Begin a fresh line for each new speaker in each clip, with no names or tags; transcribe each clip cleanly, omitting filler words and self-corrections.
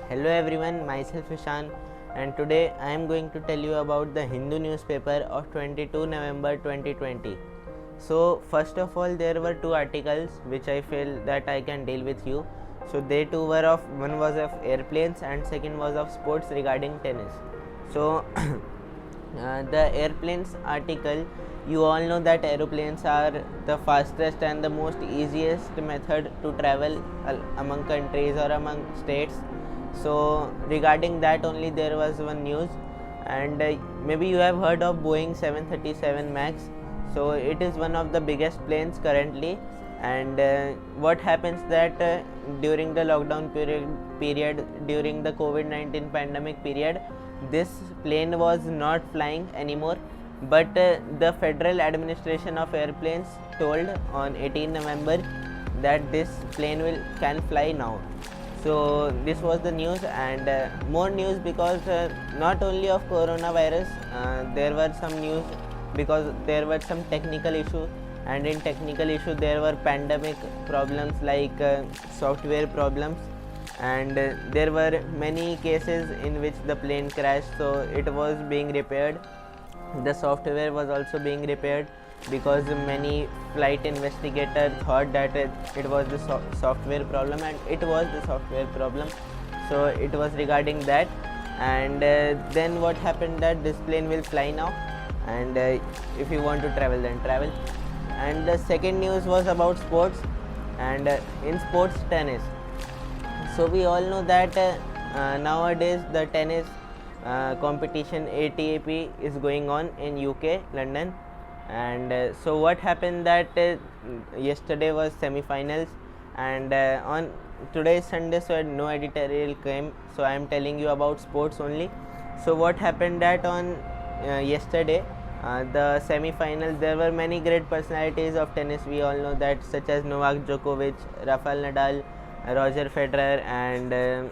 Hello everyone, myself Ishan, and today I am going to tell you about the Hindu newspaper of 22 November 2020. So, first of all, there were two articles which I feel that I can deal with you. So, they two were of one was of airplanes and second was of sports regarding tennis. So, the airplanes article, you all know that aeroplanes are the fastest and the most easiest method to travel among countries or among states. So regarding that only there was one news, and maybe you have heard of Boeing 737 Max. So it is one of the biggest planes currently, and what happens that during the lockdown period during the COVID-19 pandemic period, this plane was not flying anymore, but the Federal Administration of Airplanes told on 18 November that this plane can fly now. So this was the news, and more news because not only of coronavirus, there were some news because there were some technical issue, and in technical issue there were pandemic problems like software problems, and there were many cases in which the plane crashed, so it was being repaired. The software was also being repaired because many flight investigators thought that it was the software problem, and it was the software problem. So it was regarding that, and then what happened that this plane will fly now, and if you want to travel then travel. And the second news was about sports, and in sports, tennis. So we all know that nowadays the tennis competition ATP is going on in UK, London, and so what happened that yesterday was semi-finals, and on today's Sunday, so no editorial came, so I am telling you about sports only. So what happened that on yesterday, the semi-finals, there were many great personalities of tennis, we all know that, such as Novak Djokovic, Rafael Nadal, Roger Federer, and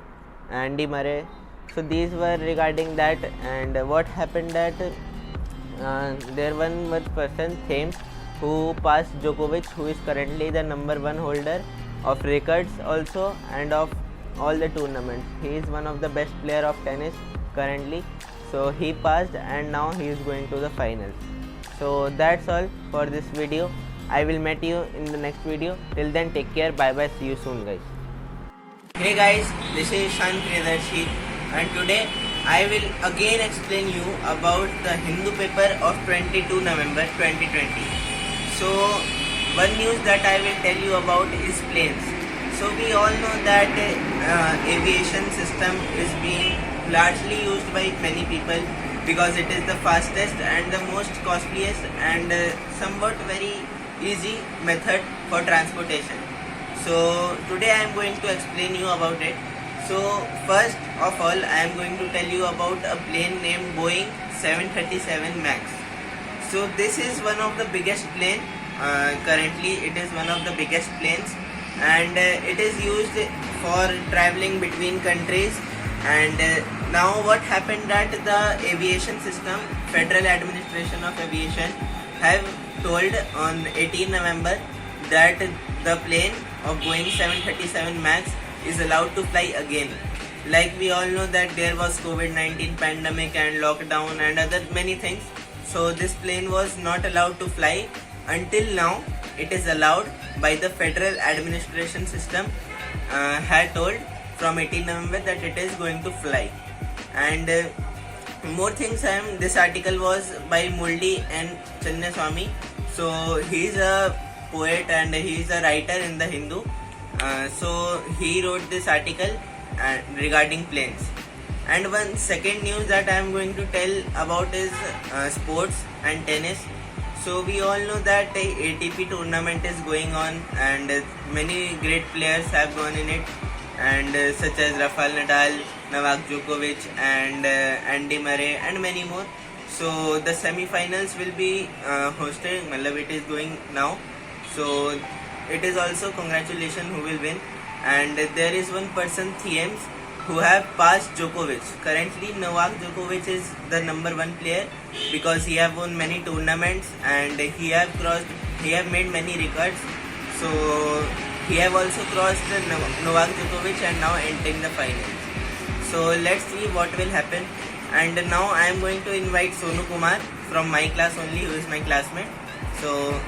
Andy Murray. So these were regarding that, and what happened that there one person came who passed Djokovic, who is currently the number one holder of records also and of all the tournaments. He is one of the best player of tennis currently. So he passed, and now he is going to the finals. So that's all for this video. I will meet you in the next video. Till then, take care. Bye bye. See you soon, guys. Hey guys, this is Ishan Priyadarshi, and today I will again explain you about the Hindu paper of 22 November 2020. So one news that I will tell you about is planes. So we all know that aviation system is being largely used by many people because it is the fastest and the most costliest and somewhat very easy method for transportation. So today I am going to explain you about it. So first of all, I am going to tell you about a plane named Boeing 737 Max. So this is one of the biggest plane. Currently it is one of the biggest planes, and it is used for traveling between countries. And now what happened that the aviation system, Federal Administration of Aviation, have told on 18 November that the plane of Boeing 737 Max is allowed to fly again. Like we all know that there was COVID-19 pandemic and lockdown and other many things. So this plane was not allowed to fly. Until now, it is allowed by the Federal Administration System had told from 18 November that it is going to fly. And more things, this article was by Muldi and Channaswamy. So he is a poet and he is a writer in the Hindu. So he wrote this article regarding planes. And one second news that I am going to tell about is sports and tennis. So we all know that the ATP tournament is going on, and many great players have gone in it, and such as Rafael Nadal, Novak Djokovic, and Andy Murray, and many more. So the semi-finals will be hosted. It is going now. So it is also congratulations who will win, and there is one person, Thiems, who have passed Djokovic. Currently Novak Djokovic is the number one player because he have won many tournaments and he have made many records. So he have also crossed Novak Djokovic and now entering the finals. So let's see what will happen. And now I am going to invite Sonu Kumar from my class only, who is my classmate. So